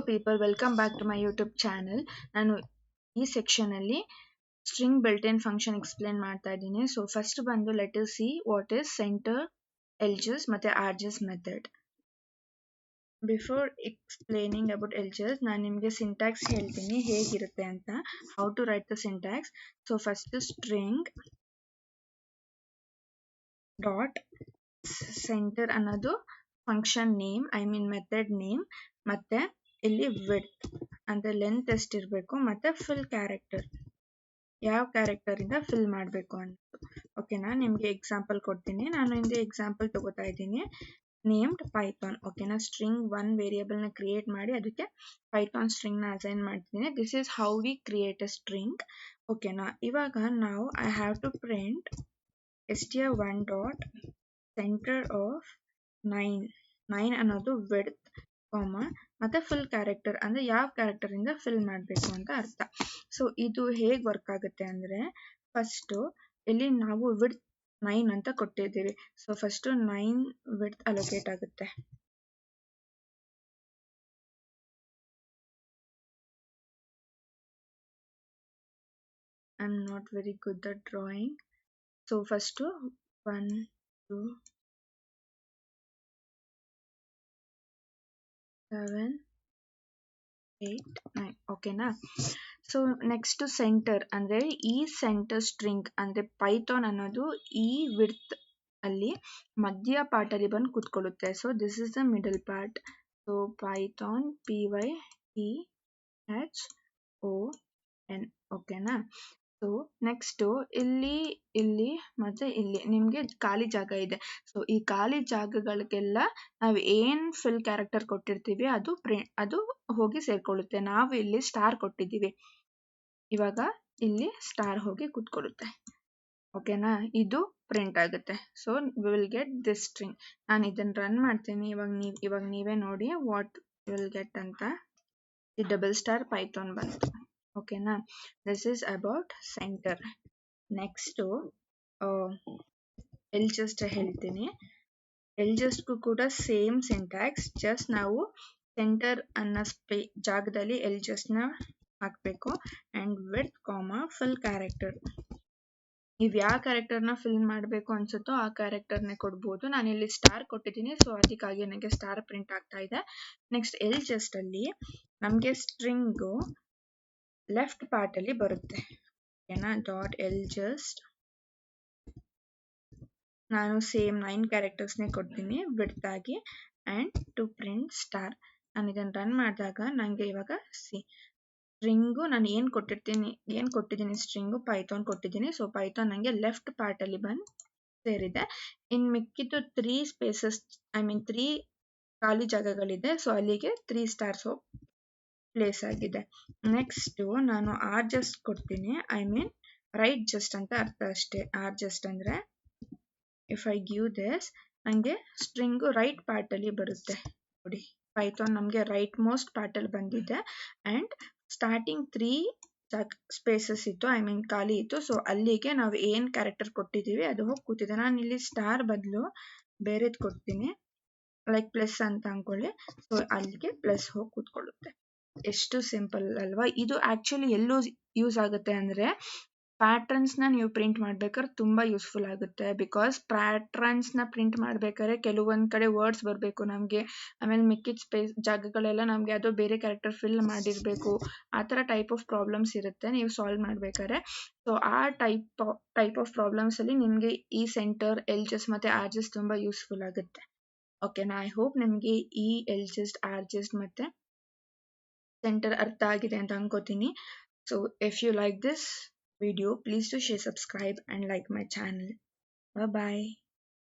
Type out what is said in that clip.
people, welcome back to my YouTube channel. ನಾನು ಈ section ಅಲ್ಲಿ string built in function explain ಮಾಡ್ತಾ ಇದ್ದೀನಿ. ಸೊ ಫಸ್ಟ್ ಬಂದು let us see what is center, ljust ಮತ್ತೆ rjust method. Before explaining about ljust ನಾನು ನಿಮಗೆ syntax ಹೇಳ್ತೀನಿ ಹೇಗಿರುತ್ತೆ ಅಂತ, how to write the syntax. So first string dot center ಅನ್ನೋದು function name, I mean method name, ಮತ್ತೆ ಇಲ್ಲಿ ವಿಡ್ತ್ ಅಂದ್ರೆ ಲೆಂತ್ ಎಷ್ಟಿರಬೇಕು, ಮತ್ತೆ ಫಿಲ್ ಕ್ಯಾರೆಕ್ಟರ್ ಯಾವ ಕ್ಯಾರೆಕ್ಟರ್ ಇಂದ ಫಿಲ್ ಮಾಡಬೇಕು ಅಂತ. ಓಕೆನಾ, ನಿಮಗೆ ಎಕ್ಸಾಂಪಲ್ ಕೊಡ್ತೀನಿ. ನಾನು ಹಿಂದೆ ಎಕ್ಸಾಂಪಲ್ ತಗೋತಾ ಇದ್ದೀನಿ, ನೇಮ್ಡ್ ಪೈಥಾನ್. ಓಕೆನಾ, ಸ್ಟ್ರಿಂಗ್ ಒನ್ ವೇರಿಯೇಬಲ್ ನ ಕ್ರಿಯೇಟ್ ಮಾಡಿ ಅದಕ್ಕೆ ಪೈಥಾನ್ ಸ್ಟ್ರಿಂಗ್ ನ ಅಸೈನ್ ಮಾಡ್ತೀನಿ. This is how we create a string. ಓಕೆನಾ, ಇವಾಗ ನಾವು I have to print str1 dot center of 9 ಅನ್ನೋದು ವಿಡ್ತ್, ಮತ್ತೆ ಫುಲ್ ಕ್ಯಾರೆಕ್ಟರ್ ಅಂದ್ರೆ ಯಾವ ಕ್ಯಾರೆಕ್ಟರ್ ಇಂದ ಫಿಲ್ ಮಾಡಬೇಕು ಅಂತ ಅರ್ಥ. ಸೊ ಇದು ಹೇಗ್ ವರ್ಕ್ ಆಗುತ್ತೆ ಅಂದ್ರೆ, ಫಸ್ಟ್ ಇಲ್ಲಿ ನಾವು ವಿಡ್ತ್ 9 ಅಂತ ಕೊಟ್ಟಿದ್ದೀವಿ. ಸೊ ಫಸ್ಟ್ 9 ವಿಡ್ತ್ ಅಲೋಕೇಟ್ ಆಗುತ್ತೆ. I am not very good at drawing. So first 1 2 7 8 9. ಓಕೆನಾ, ಸೊ ನೆಕ್ಸ್ಟ್ ಸೆಂಟರ್ ಅಂದ್ರೆ ಈ ಸೆಂಟರ್ ಸ್ಟ್ರಿಂಗ್ ಅಂದ್ರೆ ಪೈಥಾನ್ ಅನ್ನೋದು ಈ ವಿಡ್ತ್ ಅಲ್ಲಿ ಮಧ್ಯ ಪಾರ್ಟ್ ಅಲ್ಲಿ ಬಂದು ಕೂತ್ಕೊಳ್ಳುತ್ತೆ. So this is the middle part. So Python PYTHON. ಓಕೆನಾ, ಸೊ ನೆಕ್ಸ್ಟ್ ಇಲ್ಲಿ ಮತ್ತೆ ಇಲ್ಲಿ ನಿಮ್ಗೆ ಖಾಲಿ ಜಾಗ ಇದೆ. ಸೊ ಈ ಖಾಲಿ ಜಾಗಗಳಿಗೆಲ್ಲ ನಾವು ಏನ್ ಫಿಲ್ ಕ್ಯಾರೆಕ್ಟರ್ ಕೊಟ್ಟಿರ್ತೀವಿ ಅದು ಹೋಗಿ ಸೇರ್ಕೊಳ್ಳುತ್ತೆ. ನಾವು ಇಲ್ಲಿ ಸ್ಟಾರ್ ಕೊಟ್ಟಿದ್ದೀವಿ, ಇವಾಗ ಇಲ್ಲಿ ಸ್ಟಾರ್ ಹೋಗಿ ಕೂತ್ಕೊಳ್ಳುತ್ತೆ. ಓಕೆನಾ, ಇದು ಪ್ರಿಂಟ್ ಆಗುತ್ತೆ. So we will get this string. ನಾನು ಇದನ್ನ ರನ್ ಮಾಡ್ತೀನಿ. ಇವಾಗ ನೀವೇ ನೋಡಿ ವಾಟ್ ವಿಲ್ ಗೆಟ್ ಅಂತ. ಈ ಡಬಲ್ ಸ್ಟಾರ್ ಪೈಥಾನ್ ಬಂತು. ಓಕೆನಾ, this is about center. Next ljust ಹೇಳ್ತೀನಿ. ಎಲ್ಜಸ್ಟ್ಗೂ ಕೂಡ ಸೇಮ್ ಸಿಂಟ್ಯಾಕ್ಸ್, ಜಸ್ಟ್ ನಾವು ಸೆಂಟರ್ ಅನ್ನೋ ಜಾಗದಲ್ಲಿ ಎಲ್ಜಸ್ಟ್ ನ ಹಾಕ್ಬೇಕು. ಅಂಡ್ ವಿಡ್ತ್ ಫಿಲ್ ಕ್ಯಾರೆಕ್ಟರ್, ನೀವು ಯಾವ ಕ್ಯಾರೆಕ್ಟರ್ನ ಫಿಲ್ ಮಾಡಬೇಕು ಅನ್ಸುತ್ತೋ ಆ ಕ್ಯಾರೆಕ್ಟರ್ನೇ ಕೊಡ್ಬೋದು. ನಾನು ಇಲ್ಲಿ ಸ್ಟಾರ್ ಕೊಟ್ಟಿದ್ದೀನಿ, ಸೊ ಅದಕ್ಕಾಗಿ ನನಗೆ ಸ್ಟಾರ್ ಪ್ರಿಂಟ್ ಆಗ್ತಾ ಇದೆ. ನೆಕ್ಸ್ಟ್ ಎಲ್ಜಸ್ಟ್ ಅಲ್ಲಿ ನಮಗೆ ಸ್ಟ್ರಿಂಗು ಲೆಫ್ಟ್ ಪಾರ್ಟ್ ಅಲ್ಲಿ ಬರುತ್ತೆ. ಓಕೆನಾ, ಡಾಟ್ ಎಲ್ಜಸ್ಟ್ ನಾನು ಸೇಮ್ 9 ಕ್ಯಾರೆಕ್ಟರ್ಸ್ನೇ ಕೊಡ್ತೀನಿ ವಿಡ್ತ್ ಆಗಿ, ಅಂಡ್ ಟು ಪ್ರಿಂಟ್ ಸ್ಟಾರ್. ನಾನು ಇದನ್ನು ರನ್ ಮಾಡಿದಾಗ ನನಗೆ ಇವಾಗ ಸ್ಟ್ರಿಂಗು ನಾನು ಏನು ಕೊಟ್ಟಿದ್ದೀನಿ ಸ್ಟ್ರಿಂಗು ಪೈಥಾನ್ ಕೊಟ್ಟಿದ್ದೀನಿ. ಸೊ ಪೈಥಾನ್ ನನಗೆ ಲೆಫ್ಟ್ ಪಾರ್ಟ್ ಅಲ್ಲಿ ಬಂದು ಸೇರಿದೆ. ಇನ್ ಮಿಕ್ಕಿದ್ದು 3 ಸ್ಪೇಸಸ್, ಐ ಮೀನ್ 3 ಖಾಲಿ ಜಾಗಗಳಿದೆ. ಸೊ ಅಲ್ಲಿಗೆ 3 ಸ್ಟಾರ್ಸ್ ಪ್ಲೇಸ್ ಆಗಿದೆ. ನೆಕ್ಸ್ಟ್ ನಾನು ಆರ್ ಜಸ್ಟ್ ಕೊಡ್ತೀನಿ, ಐ ಮೀನ್ ರೈಟ್ ಜಸ್ಟ್ ಅಂತ ಅರ್ಥ ಅಷ್ಟೇ. ಆರ್ ಜಸ್ಟ್ ಅಂದ್ರೆ ಇಫ್ ಐ ಗಿವ್ ದಿಸ್, ನನಗೆ ಸ್ಟ್ರಿಂಗು ರೈಟ್ ಪಾರ್ಟ್ ಅಲ್ಲಿ ಬರುತ್ತೆ. ನೋಡಿ, ಪೈಥಾನ್ ನಮಗೆ ರೈಟ್ ಮೋಸ್ಟ್ ಪಾರ್ಟ್ ಅಲ್ಲಿ ಬಂದಿದೆ. ಅಂಡ್ ಸ್ಟಾರ್ಟಿಂಗ್ 3 ಸ್ಪೇಸಸ್ ಇತ್ತು, ಐ ಮೀನ್ ಖಾಲಿ ಇತ್ತು. ಸೊ ಅಲ್ಲಿಗೆ ನಾವು ಏನ್ ಕ್ಯಾರೆಕ್ಟರ್ ಕೊಟ್ಟಿದ್ದೀವಿ ಅದು ಹೋಗಿ ಕೂತಿದೆ. ನಾನು ಇಲ್ಲಿ ಸ್ಟಾರ್ ಬದಲು ಬೇರೆದ್ ಕೊಡ್ತೀನಿ, ಲೈಕ್ ಪ್ಲಸ್ ಅಂತ ಅನ್ಕೊಳ್ಳಿ. ಸೊ ಅಲ್ಲಿಗೆ ಪ್ಲಸ್ ಹೋಗಿ ಕೂತ್ಕೊಳ್ಳುತ್ತೆ. ಎಷ್ಟು ಸಿಂಪಲ್ ಅಲ್ವಾ? ಇದು ಆಕ್ಚುಲಿ ಎಲ್ಲೂ ಯೂಸ್ ಆಗುತ್ತೆ ಅಂದ್ರೆ ಪ್ಯಾಟ್ರನ್ಸ್ ನ ನೀವು ಪ್ರಿಂಟ್ ಮಾಡ್ಬೇಕಾದ್ರೆ ತುಂಬಾ ಯೂಸ್ಫುಲ್ ಆಗುತ್ತೆ. ಬಿಕಾಸ್ ಪ್ಯಾಟ್ರನ್ಸ್ ನ ಪ್ರಿಂಟ್ ಮಾಡ್ಬೇಕಾದ್ರೆ ಕೆಲವೊಂದ್ ಕಡೆ ವರ್ಡ್ಸ್ ಬರಬೇಕು ನಮ್ಗೆ, ಆಮೇಲೆ ಮಿಕ್ಕಿದ ಸ್ಪೇಸ್ ಜಾಗಗಳೆಲ್ಲ ನಮ್ಗೆ ಅದು ಬೇರೆ ಕ್ಯಾರೆಕ್ಟರ್ ಫಿಲ್ ಮಾಡಿರ್ಬೇಕು. ಆ ತರ ಟೈಪ್ ಆಫ್ ಪ್ರಾಬ್ಲಮ್ಸ್ ಇರುತ್ತೆ ನೀವು ಸಾಲ್ವ್ ಮಾಡ್ಬೇಕಾದ್ರೆ. ಸೊ ಆ ಟೈಪ್ ಆಫ್ ಪ್ರಾಬ್ಲಮ್ಸ್ ಅಲ್ಲಿ ನಿಮ್ಗೆ ಈ ಸೆಂಟರ್, ಎಲ್ಜಸ್ ಮತ್ತೆ ಆರ್ಜಸ್ ತುಂಬಾ ಯೂಸ್ಫುಲ್ ಆಗುತ್ತೆ. ಓಕೆನಾ, ಐ ಹೋಪ್ ನಿಮ್ಗೆ ಈ ಎಲ್ಜಸ್ಟ್, ಆರ್ಜಸ್ಟ್ ಮತ್ತೆ ಸೆಂಟರ್ ಅರ್ಥ ಆಗಿದೆ ಅಂತ ಅನ್ಕೋತೀನಿ. So if you like this video, please do share, subscribe and like my channel. Bye bye.